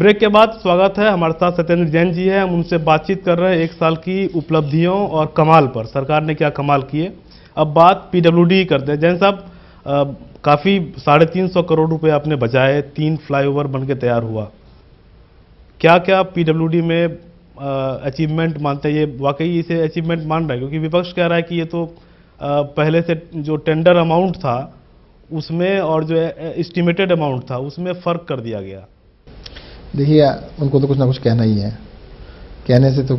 Break के बाद स्वागत है। हमारे साथ सत्येंद्र जैन जी हैं। हम उनसे बातचीत कर रहे हैं 1 साल की उपलब्धियों और कमाल पर, सरकार ने क्या कमाल किए। अब बात पीडब्ल्यूडी करते हैं। जैन साहब, काफ़ी 350 करोड़ रुपए आपने बचाए, 3 फ्लाईओवर बन के तैयार हुआ। क्या क्या पीडब्ल्यूडी में अचीवमेंट मानते हैं? ये वाकई इसे अचीवमेंट मान रहे हैं? क्योंकि विपक्ष कह रहा है कि ये तो पहले से जो टेंडर अमाउंट था उसमें और जो एस्टिमेटेड अमाउंट था उसमें फ़र्क कर दिया गया। देखिए, उनको तो कुछ ना कुछ कहना ही है, कहने से तो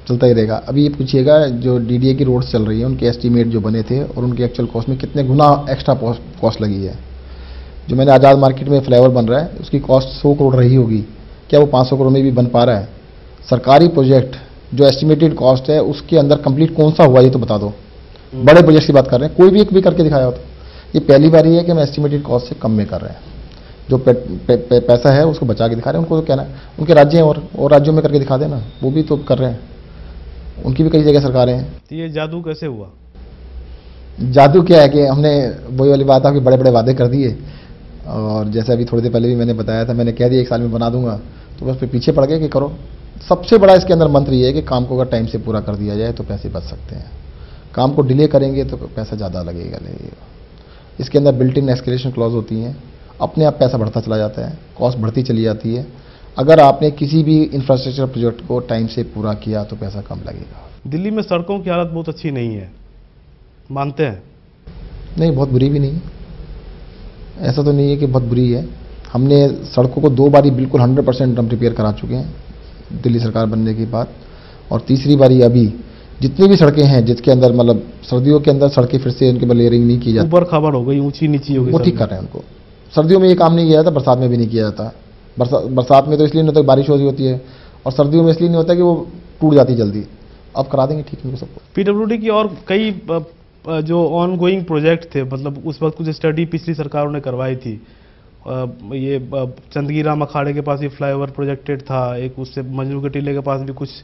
चलता ही रहेगा। अभी ये पूछिएगा जो डीडीए की रोड्स चल रही है उनके एस्टीमेट जो बने थे और उनके एक्चुअल कॉस्ट में कितने गुना एक्स्ट्रा कॉस्ट लगी है। जो मैंने आज़ाद मार्केट में फ्लाईओवर बन रहा है उसकी कॉस्ट 100 करोड़ रही होगी, क्या वो 500 करोड़ में भी बन पा रहा है? सरकारी प्रोजेक्ट जो एस्टिमेटेड कॉस्ट है उसके अंदर कंप्लीट कौन सा हुआ ये तो बता दो। बड़े प्रोजेक्ट की बात कर रहे हैं, कोई भी एक भी करके दिखाया हो तो। ये पहली बार ही है कि हम एस्टिमेटेड कॉस्ट से कम में कर रहे हैं। जो पैसा है उसको बचा के दिखा रहे हैं। उनको तो कहना है उनके राज्य हैं और राज्यों में करके दिखा देना, वो भी तो कर रहे हैं, उनकी भी कई जगह सरकारें हैं। तो ये जादू कैसे हुआ? जादू क्या है कि हमने वही वाली बात है कि बड़े बड़े वादे कर दिए और जैसे अभी थोड़ी देर पहले भी मैंने बताया था, मैंने कह दिया 1 साल में बना दूंगा, तो बस फिर पीछे पड़ गए कि करो। सबसे बड़ा इसके अंदर मंत्र ये है कि काम को अगर टाइम से पूरा कर दिया जाए तो पैसे बच सकते हैं। काम को डिले करेंगे तो पैसा ज़्यादा लगेगा। इसके अंदर बिल्ट इन एस्केलेशन क्लॉज होती हैं, अपने आप पैसा बढ़ता चला जाता है, कॉस्ट बढ़ती चली जाती है। अगर आपने किसी भी इंफ्रास्ट्रक्चर प्रोजेक्ट को टाइम से पूरा किया तो पैसा कम लगेगा। दिल्ली में सड़कों की हालत बहुत अच्छी नहीं है, मानते हैं? नहीं, बहुत बुरी भी नहीं है। ऐसा तो नहीं है कि बहुत बुरी है। हमने सड़कों को 2 बारी बिल्कुल 100% हम रिपेयर करा चुके हैं दिल्ली सरकार बनने के बाद, और तीसरी बारी अभी जितनी भी सड़कें हैं जिसके अंदर मतलब सर्दियों के अंदर सड़कें फिर से उनकी लेयरिंग नहीं की जाती, ऊपर खाबड़ हो गई, ऊंची नीची हो गई, वो ठीक कर रहे हैं उनको। सर्दियों में ये काम नहीं किया जाता, बरसात में भी नहीं किया जाता। बरसात में तो इसलिए नहीं होता, बारिश हो रही होती है, और सर्दियों में इसलिए नहीं होता कि वो टूट जाती जल्दी। अब करा देंगे ठीक इनको सबको। पीडब्ल्यूडी की और कई जो ऑन गोइंग प्रोजेक्ट थे, मतलब उस वक्त कुछ स्टडी पिछली सरकारों ने करवाई थी। ये चंदगीराम अखाड़े के पास ये फ्लाईओवर प्रोजेक्टेड था, एक उससे मंजरू के टीले के पास भी कुछ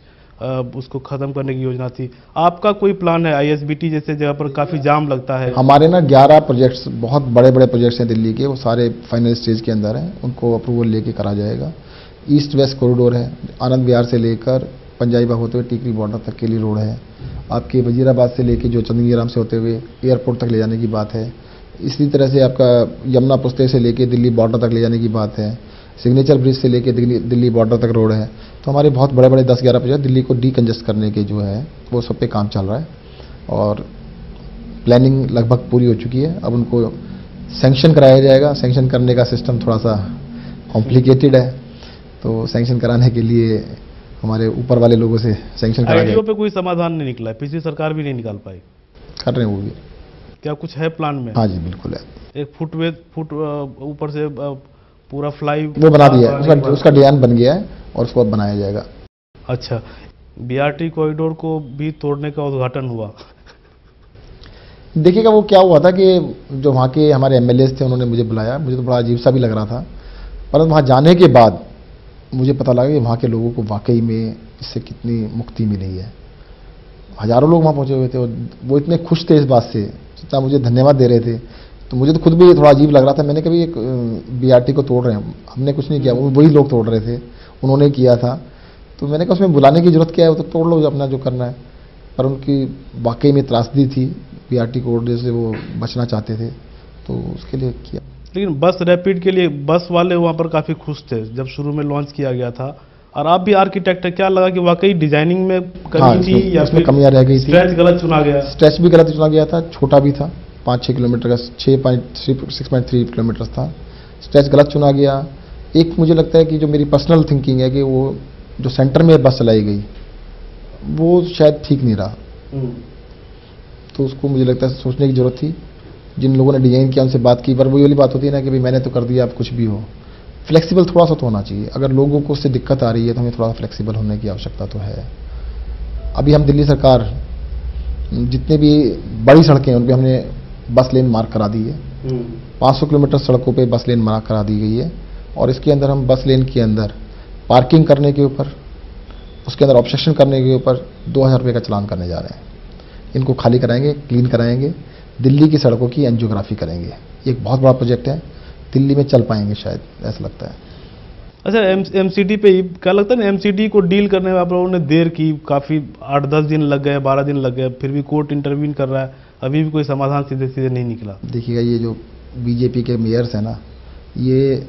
उसको ख़त्म करने की योजना थी। आपका कोई प्लान है? आईएसबीटी जैसे जगह पर काफ़ी जाम लगता है। हमारे ना 11 प्रोजेक्ट्स, बहुत बड़े बड़े प्रोजेक्ट्स हैं दिल्ली के, वो सारे फाइनल स्टेज के अंदर हैं, उनको अप्रूवल लेके करा जाएगा। ईस्ट वेस्ट कॉरिडोर है, आनंद विहार से लेकर पंजाबी बाग होते हुए टीकरी बॉर्डर तक के लिए रोड है। आपके वजीराबाद से लेके जो चंदगीराम से होते हुए एयरपोर्ट तक ले जाने की बात है। इसी तरह से आपका यमुना पुस्ते से लेके दिल्ली बॉर्डर तक ले जाने की बात है। सिग्नेचर ब्रिज से लेके दिल्ली बॉर्डर तक रोड है। तो हमारे बहुत बड़े बड़े 10-11 प्रोजेक्ट दिल्ली को डीकंजेस्ट करने के जो है वो सब पे काम चल रहा है और प्लानिंग लगभग पूरी हो चुकी है। अब उनको सैंक्शन कराया जाएगा। सैंक्शन करने का सिस्टम थोड़ा सा कॉम्प्लिकेटेड है, तो सैंक्शन कराने के लिए हमारे ऊपर वाले लोगों से सैंक्शन कराया जाएगा। पे कोई समाधान नहीं निकला है, पिछली सरकार भी नहीं निकाल पाई। कर रहे हैं वो भी। क्या कुछ है प्लान में? हाँ जी, बिल्कुल है। एक फुट ऊपर से पूरा फ्लाई वो बना दिया है, उसका डिजाइन बन गया है और उसको अब बनाया जाएगा। अच्छा, बीआरटी कॉरिडोर को भी तोड़ने का उद्घाटन हुआ। देखिएगा वो क्या हुआ था कि जो वहाँ के हमारे एमएलएस थे उन्होंने मुझे बुलाया, मुझे तो बड़ा अजीब सा भी लग रहा था, परंतु वहाँ जाने के बाद मुझे पता लगा कि वहाँ के लोगों को वाकई में इससे कितनी मुक्ति मिली है। हजारों लोग वहाँ पहुँचे हुए थे और वो इतने खुश थे इस बात से, जितना मुझे धन्यवाद दे रहे थे। तो मुझे तो खुद भी थोड़ा अजीब लग रहा था। मैंने कभी एक बीआरटी को तोड़ रहे हैं, हमने कुछ नहीं किया, वही लोग तोड़ रहे थे, उन्होंने किया था। तो मैंने कहा उसमें बुलाने की जरूरत क्या है, वो तो तोड़ लो अपना जो करना है। पर उनकी वाकई में त्रासदी थी, बीआरटी कॉरिडोर से वो बचना चाहते थे, तो उसके लिए किया। लेकिन बस रैपिड के लिए बस वाले वहाँ पर काफ़ी खुश थे जब शुरू में लॉन्च किया गया था। और आप भी आर्किटेक्ट है, क्या लगा कि वाकई डिजाइनिंग में कमी थी या उसमें कमियां रह गई थी? स्ट्रेच गलत चुना गया? स्ट्रेच भी गलत चुना गया था, छोटा भी था, 5-6 किलोमीटर का, 6.3 किलोमीटर था। स्ट्रेच गलत चुना गया। एक मुझे लगता है कि जो मेरी पर्सनल थिंकिंग है कि वो जो सेंटर में बस चलाई गई वो शायद ठीक नहीं रहा। तो उसको मुझे लगता है सोचने की जरूरत थी। जिन लोगों ने डिजाइन किया उनसे बात की, पर वही वाली बात होती है ना कि भाई मैंने तो कर दिया, अब कुछ भी हो। फ्लेक्सिबल थोड़ा सा तो होना चाहिए। अगर लोगों को उससे दिक्कत आ रही है तो हमें थोड़ा फ्लेक्सिबल होने की आवश्यकता तो है। अभी हम दिल्ली सरकार जितने भी बड़ी सड़कें हैं उन पर हमने बस लेन मार्क करा दी है। 500 किलोमीटर सड़कों पे बस लेन मार्क करा दी गई है और इसके अंदर हम बस लेन के अंदर पार्किंग करने के ऊपर, उसके अंदर ऑब्स्ट्रक्शन करने के ऊपर 2000 रुपये का चालान करने जा रहे हैं। इनको खाली कराएंगे, क्लीन कराएंगे, दिल्ली की सड़कों की एंजियोग्राफी करेंगे। ये एक बहुत बड़ा प्रोजेक्ट है, दिल्ली में चल पाएंगे शायद, ऐसा लगता है। अच्छा, एमसीडी पे ही क्या लगता है ना, एमसीडी को डील करने में आप लोगों ने देर की, काफ़ी 8-10 दिन लग गए, 12 दिन लग गए, फिर भी कोर्ट इंटरवीन कर रहा है, अभी भी कोई समाधान सीधे सीधे नहीं निकला। देखिएगा, ये जो बीजेपी के मेयर्स हैं ना, ये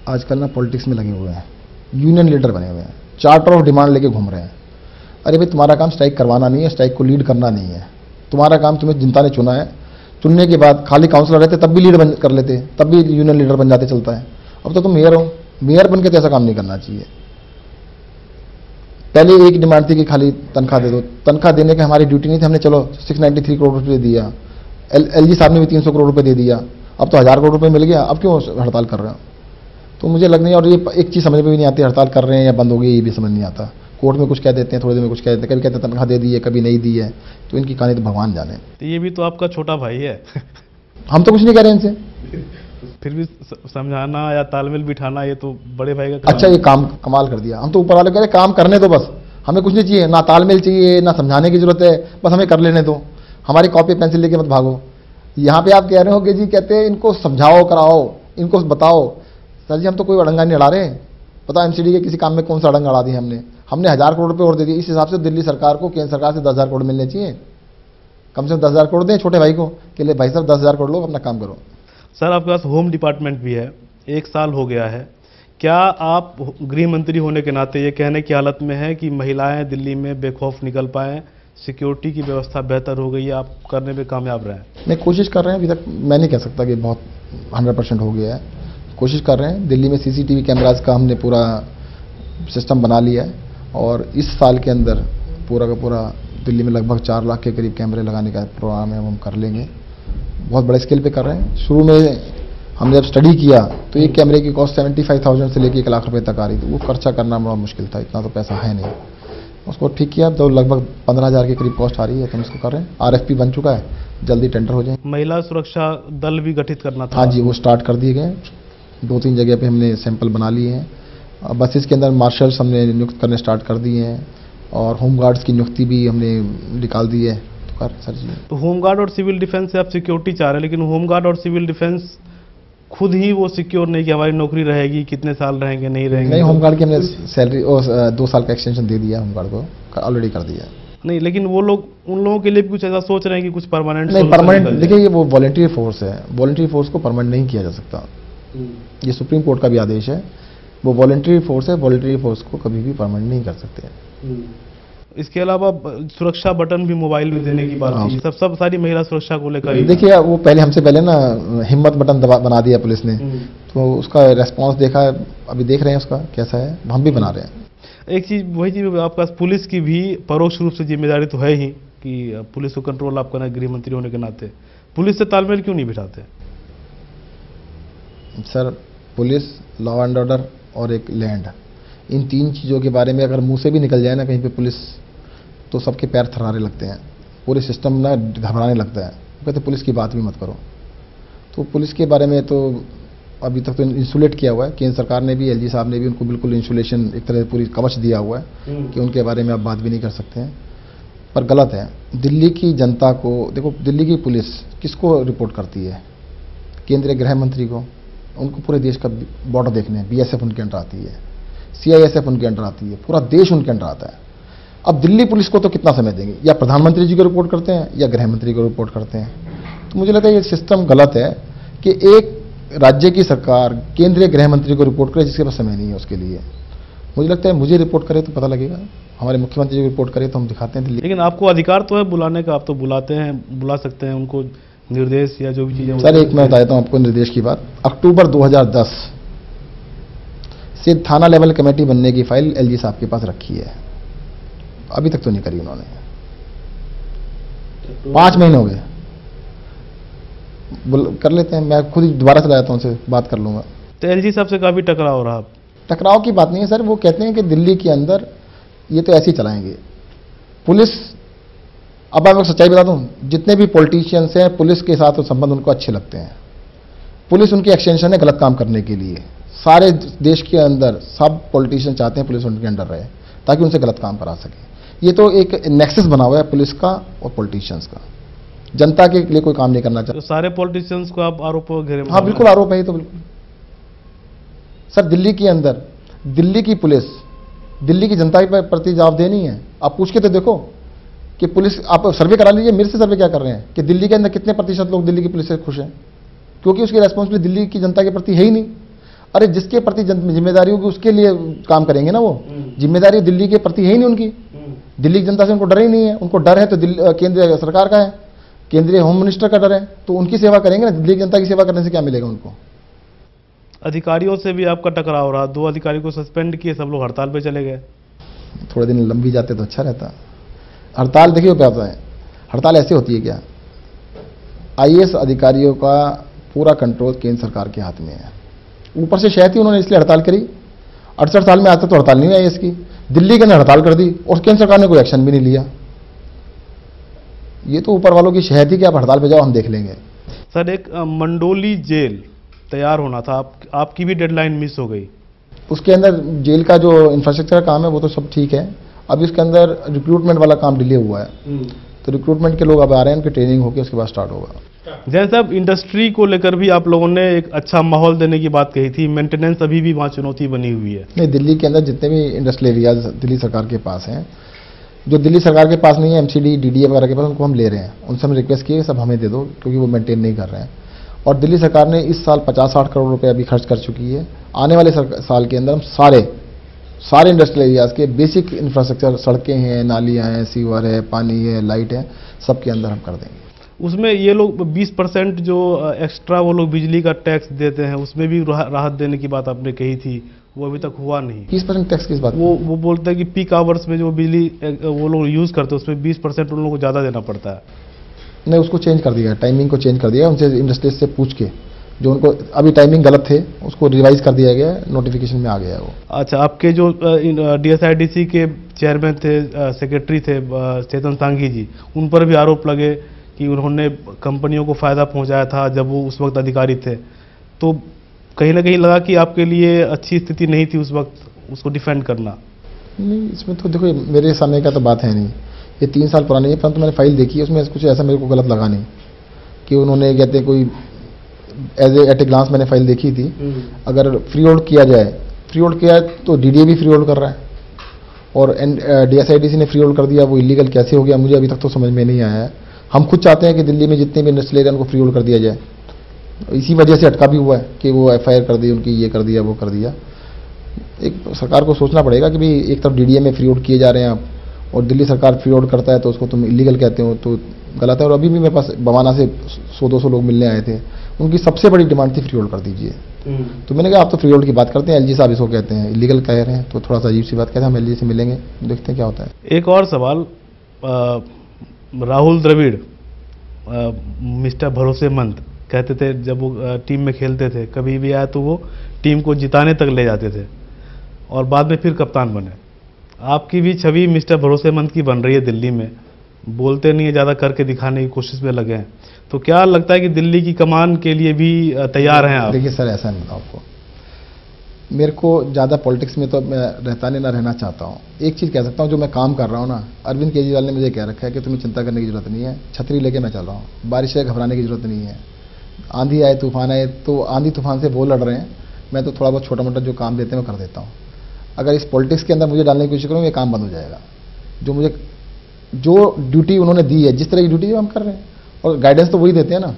आजकल ना पॉलिटिक्स में लगे हुए हैं, यूनियन लीडर बने हुए हैं, चार्टर ऑफ डिमांड लेके घूम रहे हैं। अरे भाई, तुम्हारा काम स्ट्राइक करवाना नहीं है, स्ट्राइक को लीड करना नहीं है। तुम्हारा काम, तुम्हें जनता ने चुना है, चुनने के बाद खाली काउंसलर रहते तब भी लीड बन कर लेते, तब भी यूनियन लीडर बन जाते, चलता है। अब तो तुम मेयर हो, मेयर बन के तो ऐसा काम नहीं करना चाहिए। पहले एक डिमांड थी कि खाली तनख्वाह दे दो, तनख्वाह देने की हमारी ड्यूटी नहीं थी, हमने चलो 693 करोड़ रुपये दिया, एलजी साहब ने भी 300 करोड़ रुपये दे दिया, अब तो 1000 करोड़ रुपये मिल गया, अब क्यों हड़ताल कर रहे हो? तो मुझे लग नहीं, और ये एक चीज़ समझ में भी नहीं आती, हड़ताल कर रहे हैं या बंद हो गई ये भी समझ नहीं आता। कोर्ट में कुछ कह देते हैं, थोड़ी देर में कुछ कह देते हैं, कभी कहते हैं तनख्वाह दे दी है, कभी नहीं दी है, तो इनकी कहानी तो भगवान जाने। तो ये भी तो आपका छोटा भाई है। हम तो कुछ नहीं कह रहे हैं इनसे, फिर भी समझाना या तालमेल बिठाना, ये तो बड़े भाई का काम अच्छा है। ये काम कमाल कर दिया। हम तो ऊपर वाले कह रहे काम करने दो, बस हमें कुछ नहीं चाहिए, ना तालमेल चाहिए, ना समझाने की जरूरत है, बस हमें कर लेने दो, हमारी कॉपी पेंसिल लेके मत भागो। यहाँ पे आप कह रहे हो कि जी, कहते हैं इनको समझाओ, कराओ, इनको बताओ। सर जी, हम तो कोई अड़ंगा नहीं अड़ा रहे, पता एमसीडी के किसी काम में कौन सा अड़ंगा अड़ा दिया हमने 1000 करोड़ रुपये और दे दिए। इस हिसाब से दिल्ली सरकार को केंद्र सरकार से 10,000 करोड़ मिलने चाहिए, कम से कम 10,000 करोड़ दें छोटे भाई को, कि ले भाई साहब 10,000 करोड़ लो, अपना काम करो। सर, आपके पास होम डिपार्टमेंट भी है, 1 साल हो गया है, क्या आप गृह मंत्री होने के नाते ये कहने की हालत में है कि महिलाएं दिल्ली में बेखौफ निकल पाएं, सिक्योरिटी की व्यवस्था बेहतर हो गई है, आप करने में कामयाब रहे हैं? नहीं, कोशिश कर रहे हैं, अभी तक मैं नहीं कह सकता कि बहुत 100% हो गया है, कोशिश कर रहे हैं। दिल्ली में सीसीटीवी कैमराज का हमने पूरा सिस्टम बना लिया है, और इस साल के अंदर पूरा का पूरा दिल्ली में लगभग 4 लाख के करीब कैमरे लगाने का प्रोग्राम है, हम कर लेंगे। बहुत बड़े स्केल पे कर रहे हैं। शुरू में हमने जब स्टडी किया तो एक कैमरे की कॉस्ट 75,000 से लेकर 1 लाख रुपए तक आ रही थी, वो खर्चा करना बड़ा मुश्किल था, इतना तो पैसा है नहीं। उसको ठीक किया, तो लगभग 15,000 के करीब कॉस्ट आ रही है, तो हम इसको कर रहे हैं। आरएफपी बन चुका है, जल्दी टेंडर हो जाए। महिला सुरक्षा दल भी गठित करना था? हाँ जी, वो स्टार्ट कर दिए गए, 2-3 जगह पे हमने सैंपल बना लिए हैं। बसेस के अंदर मार्शल्स हमने नियुक्त करने स्टार्ट कर दिए हैं, और होमगार्ड्स की नियुक्ति भी हमने निकाल दी है। तो कर सर जी, तो होमगार्ड और सिविल डिफेंस से आप सिक्योरिटी चाह रहे हैं, लेकिन होमगार्ड और सिविल डिफेंस खुद ही वो सिक्योर नहीं कि हमारी नौकरी रहेगी, कितने साल रहेंगे, नहीं रहेंगे। नहीं, होमगार्ड की हमने सैलरी और 2 साल का एक्सटेंशन दे दिया, होमगार्ड को ऑलरेडी कर दिया। नहीं, लेकिन वो लोग, उन लोगों के लिए भी कुछ ऐसा सोच रहे हैं कि कुछ परमानेंट? नहीं, परमानेंट देखिए, ये वो वॉलंटरी फोर्स है, वॉलंटरी फोर्स को परमानेंट नहीं किया जा सकता। ये सुप्रीम कोर्ट का भी आदेश है, वो वॉलंटरी फोर्स है, वॉलंटरी फोर्स को कभी भी परमानेंट नहीं कर सकते। इसके अलावा सुरक्षा बटन भी मोबाइल में देने की बात थी, सब सारी महिला सुरक्षा को लेकर ही। देखिए, वो पहले हमसे पहले ना हिम्मत बटन बना दिया पुलिस ने, तो उसका रेस्पॉन्स देखा है, अभी देख रहे हैं उसका कैसा है, हम भी बना रहे हैं। एक चीज़, वही चीज़, आपके पास पुलिस की भी परोक्ष रूप से जिम्मेदारी तो है ही कि पुलिस को कंट्रोल आप करना, गृह मंत्री होने के नाते पुलिस से तालमेल क्यों नहीं बिठाते? Sir, police, law and order और एक लैंड, इन 3 चीज़ों के बारे में अगर मुंह से भी निकल जाए ना कहीं पे पुलिस, तो सबके पैर थर्राने लगते हैं, पूरे सिस्टम ना घबराने लगता है। वो कहते पुलिस की बात भी मत करो। तो पुलिस के बारे में तो अभी तक तो इंसुलेट किया हुआ है, केंद्र सरकार ने भी, एलजी साहब ने भी उनको बिल्कुल इंसुलेशन, एक तरह से पूरी कवच दिया हुआ है कि उनके बारे में आप बात भी नहीं कर सकते हैं। पर गलत है। दिल्ली की जनता को देखो, दिल्ली की पुलिस किसको रिपोर्ट करती है? केंद्रीय गृह मंत्री को। उनको पूरे देश का बॉर्डर देखने हैं, बीएसएफ उनके अंडर आती है, सीआईएसएफ उनके अंडर आती है, पूरा देश उनके अंडर आता है। अब दिल्ली पुलिस को तो कितना समय देंगे? या प्रधानमंत्री जी को रिपोर्ट करते हैं या गृह मंत्री को रिपोर्ट करते हैं। तो मुझे लगता है ये सिस्टम गलत है कि एक राज्य की सरकार केंद्रीय गृह मंत्री को रिपोर्ट करे जिसके पास समय नहीं है उसके लिए। मुझे लगता है मुझे रिपोर्ट करे तो पता लगेगा, हमारे मुख्यमंत्री जी को रिपोर्ट करे तो हम दिखाते हैं दिल्ली। लेकिन आपको अधिकार तो है बुलाने का, आप तो बुलाते हैं, बुला सकते हैं उनको, निर्देश या जो भी चीज़ें। सर, एक मैं बताता हूँ आपको निर्देश की बात। अक्टूबर 2010 से थाना लेवल कमेटी बनने की फाइल एलजी साहब के पास रखी है, अभी तक तो नहीं करी उन्होंने। 5 महीने हो गए, कर लेते हैं, मैं खुद ही दोबारा से लाता हूँ, उनसे बात कर लूंगा। तो एलजी साहब से काफ़ी टकराव हो रहा। टकराव की बात नहीं है सर, वो कहते हैं कि दिल्ली के अंदर ये तो ऐसे ही चलाएंगे पुलिस। अब मैं सच्चाई बता दूं, जितने भी पॉलिटिशियंस हैं पुलिस के साथ तो संबंध उनको अच्छे लगते हैं। पुलिस उनकी एक्सटेंशन है गलत काम करने के लिए। सारे देश के अंदर सब पॉलिटिशियन चाहते हैं पुलिस उनके अंडर रहे ताकि उनसे गलत काम करा सके। ये तो एक नेक्सस बना हुआ है पुलिस का और पॉलिटिशियंस का, जनता के लिए कोई काम नहीं करना चाहते। तो सारे पॉलिटिशियंस को आप आरोप घेरे में? हाँ बिल्कुल आरोप है, ये तो बिल्कुल सर दिल्ली के अंदर दिल्ली की पुलिस दिल्ली की जनता के प्रति जवाबदेह नहीं है। आप पूछ के तो देखो कि पुलिस, आप सर्वे करा लीजिए, मेरे से सर्वे क्या कर रहे हैं कि दिल्ली के अंदर कितने प्रतिशत लोग दिल्ली की पुलिस से खुश हैं, क्योंकि उसकी रेस्पॉन्सिबिलिटी दिल्ली की जनता के प्रति है ही नहीं। अरे जिसके प्रति जिम्मेदारी होगी उसके लिए काम करेंगे ना, वो जिम्मेदारी दिल्ली के प्रति है ही नहीं उनकी। दिल्ली की जनता से उनको डर ही नहीं है। उनको डर है तो केंद्रीय सरकार का है, केंद्रीय होम मिनिस्टर का डर है, तो उनकी सेवा करेंगे ना। दिल्ली की जनता की सेवा करने से क्या मिलेगा उनको। अधिकारियों से भी आपका टकराव रहा, 2 अधिकारी को सस्पेंड किए, सब लोग हड़ताल पे चले गए। थोड़े दिन लंबी जाते तो अच्छा रहता। हड़ताल देखिए क्या होता है, हड़ताल ऐसे होती है क्या, आईएएस अधिकारियों का पूरा कंट्रोल केंद्र सरकार के हाथ में है। ऊपर से शायद ही उन्होंने इसलिए हड़ताल करी। 68 साल में आज तक तो हड़ताल नहीं आई इसकी। दिल्ली के ने हड़ताल कर दी और केंद्र सरकार ने कोई एक्शन भी नहीं लिया। ये तो ऊपर वालों की शहद ही कि आप हड़ताल पे जाओ, हम देख लेंगे। सर, एक मंडोली जेल तैयार होना था, आपकी भी डेडलाइन मिस हो गई। उसके अंदर जेल का जो इंफ्रास्ट्रक्चर का काम है वो तो सब ठीक है, अभी उसके अंदर रिक्रूटमेंट वाला काम डिले हुआ है। तो रिक्रूटमेंट के लोग अब आ रहे हैं, उनकी ट्रेनिंग होकर उसके बाद स्टार्ट होगा। जैन साहब, इंडस्ट्री को लेकर भी आप लोगों ने एक अच्छा माहौल देने की बात कही थी, मेंटेनेंस अभी भी वहाँ चुनौती बनी हुई है। नहीं, दिल्ली के अंदर जितने भी इंडस्ट्रियल एरियाज दिल्ली सरकार के पास हैं, जो दिल्ली सरकार के पास नहीं है, एमसीडी डीडीए वगैरह के पास, उनको हम ले रहे हैं। उनसे हम रिक्वेस्ट किए सब हमें दे दो, क्योंकि वो मेंटेन नहीं कर रहे हैं। और दिल्ली सरकार ने इस साल 50-60 करोड़ रुपए अभी खर्च कर चुकी है। आने वाले साल के अंदर हम सारे इंडस्ट्रियल एरियाज के बेसिक इंफ्रास्ट्रक्चर, सड़कें हैं, नालियाँ हैं, सीवर है, पानी है, लाइट है, सबके अंदर हम कर देंगे। उसमें ये लोग 20% जो एक्स्ट्रा वो लोग बिजली का टैक्स देते हैं, उसमें भी राहत देने की बात आपने कही थी, वो अभी तक हुआ नहीं। 20% टैक्स किस बात? वो बोलते हैं कि पीक आवर्स में जो बिजली वो लोग यूज़ करते हैं उसमें 20% उन लोगों को ज़्यादा देना पड़ता है। नहीं, उसको चेंज कर दिया है, टाइमिंग को चेंज कर दिया है। उनसे इंडस्ट्रीज से पूछ के, जो उनको अभी टाइमिंग गलत थे उसको रिवाइज कर दिया गया है, नोटिफिकेशन में आ गया है वो। अच्छा, आपके जो DSIDC के चेयरमैन थे, सेक्रेटरी थे चेतन सांघी जी, उन पर भी आरोप लगे कि उन्होंने कंपनियों को फ़ायदा पहुंचाया था जब वो उस वक्त अधिकारी थे। तो कहीं ना कहीं लगा कि आपके लिए अच्छी स्थिति नहीं थी उस वक्त उसको डिफेंड करना। नहीं, इसमें तो देखो मेरे सामने का तो बात है नहीं, ये 3 साल पुरानी है, परंतु मैंने फाइल देखी है, उसमें कुछ ऐसा मेरे को गलत लगा नहीं कि उन्होंने कहते कोई एट ए ग्लांस मैंने फाइल देखी थी। अगर फ्री होल्ड किया जाए, फ्री होल्ड किया तो डीडीए भी फ्री होल्ड कर रहा है और DSIDC ने फ्री होल्ड कर दिया, वो इलीगल कैसे हो गया मुझे अभी तक तो समझ में नहीं आया है। हम खुद चाहते हैं कि दिल्ली में जितने भी इंडस्ट्रियल एरिया उनको फ्री होल्ड कर दिया जाए, इसी वजह से अटका भी हुआ है कि वो FIR कर दी उनकी, ये कर दिया वो कर दिया। एक सरकार को सोचना पड़ेगा कि भाई एक तरफ DDA में फ्री होल्ड किए जा रहे हैं आप, और दिल्ली सरकार फ्री होल्ड करता है तो उसको तुम इलीगल कहते हो, तो गलत है। और अभी भी मेरे पास बवाना से 100-200 लोग मिलने आए थे, उनकी सबसे बड़ी डिमांड थी फ्री होल्ड कर दीजिए। तो मैंने कहा आप तो फ्री होल्ड की बात करते हैं, LG साहब इसको कहते हैं इलीगल कह रहे हैं, तो थोड़ा सा अजीब सी बात कहते हैं। हम LG से मिलेंगे, देखते हैं क्या होता है। एक और सवाल, राहुल द्रविड़ मिस्टर भरोसेमंद कहते थे जब वो टीम में खेलते थे, कभी भी आया तो वो टीम को जिताने तक ले जाते थे और बाद में फिर कप्तान बने। आपकी भी छवि मिस्टर भरोसेमंद की बन रही है दिल्ली में, बोलते नहीं है, ज़्यादा करके दिखाने की कोशिश में लगे हैं। तो क्या लगता है कि दिल्ली की कमान के लिए भी तैयार हैं आप? देखिए सर, ऐसा नहीं आपको, मेरे को ज़्यादा पॉलिटिक्स में तो मैं रहता नहीं, ना रहना चाहता हूँ। एक चीज़ कह सकता हूँ, जो मैं काम कर रहा हूँ ना, अरविंद केजरीवाल ने मुझे कह रखा है कि तुम्हें चिंता करने की जरूरत नहीं है, छतरी लेके मैं चल रहा हूँ, बारिश से घबराने की जरूरत नहीं है। आंधी आए तूफान आए तो आंधी तूफान से वो लड़ रहे हैं, मैं तो थोड़ा बहुत छोटा मोटा जो काम देते हैं मैं कर देता हूँ। अगर इस पॉलिटिक्स के अंदर मुझे डालने की कोशिश करूँ, ये काम बंद हो जाएगा। जो ड्यूटी उन्होंने दी है, जिस तरह की ड्यूटी हम कर रहे हैं, और गाइडेंस तो वही देते हैं ना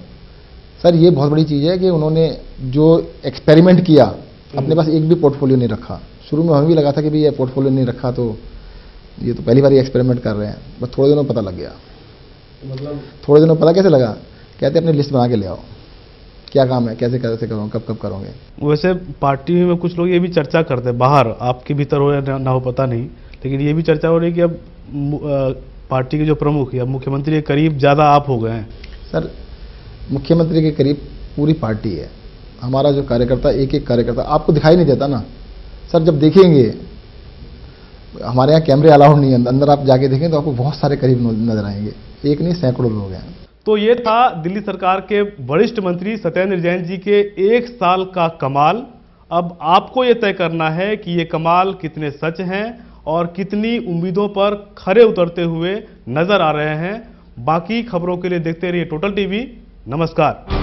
सर। ये बहुत बड़ी चीज़ है कि उन्होंने जो एक्सपेरिमेंट किया, अपने पास एक भी पोर्टफोलियो नहीं रखा। शुरू में हमें भी लगा था कि भाई ये पोर्टफोलियो नहीं रखा तो ये तो पहली बार ही एक्सपेरिमेंट कर रहे हैं, बस थोड़े दिनों में पता लग गया। मतलब थोड़े दिनों में पता कैसे लगा? कहते अपनी लिस्ट बना के ले आओ, क्या काम है, कैसे कैसे करोगे, कब कब करोगे। वैसे पार्टी में कुछ लोग ये भी चर्चा करते हैं, बाहर आपके भीतर हो या ना हो पता नहीं, लेकिन ये भी चर्चा हो रही है कि अब पार्टी के जो प्रमुख या मुख्यमंत्री के करीब ज़्यादा आप हो गए हैं। सर, मुख्यमंत्री के करीब पूरी पार्टी है। हमारा जो कार्यकर्ता, एक एक कार्यकर्ता आपको दिखाई नहीं देता ना सर। जब देखेंगे, हमारे यहाँ कैमरे अलाउड नहीं है, अंदर आप जाके देखें तो आपको बहुत सारे करीब नजर आएंगे, एक नहीं सैकड़ों लोग हैं। तो ये था दिल्ली सरकार के वरिष्ठ मंत्री सत्येंद्र जैन जी के 1 साल का कमाल। अब आपको ये तय करना है कि ये कमाल कितने सच हैं और कितनी उम्मीदों पर खरे उतरते हुए नजर आ रहे हैं। बाकी खबरों के लिए देखते रहिए टोटल टीवी। नमस्कार।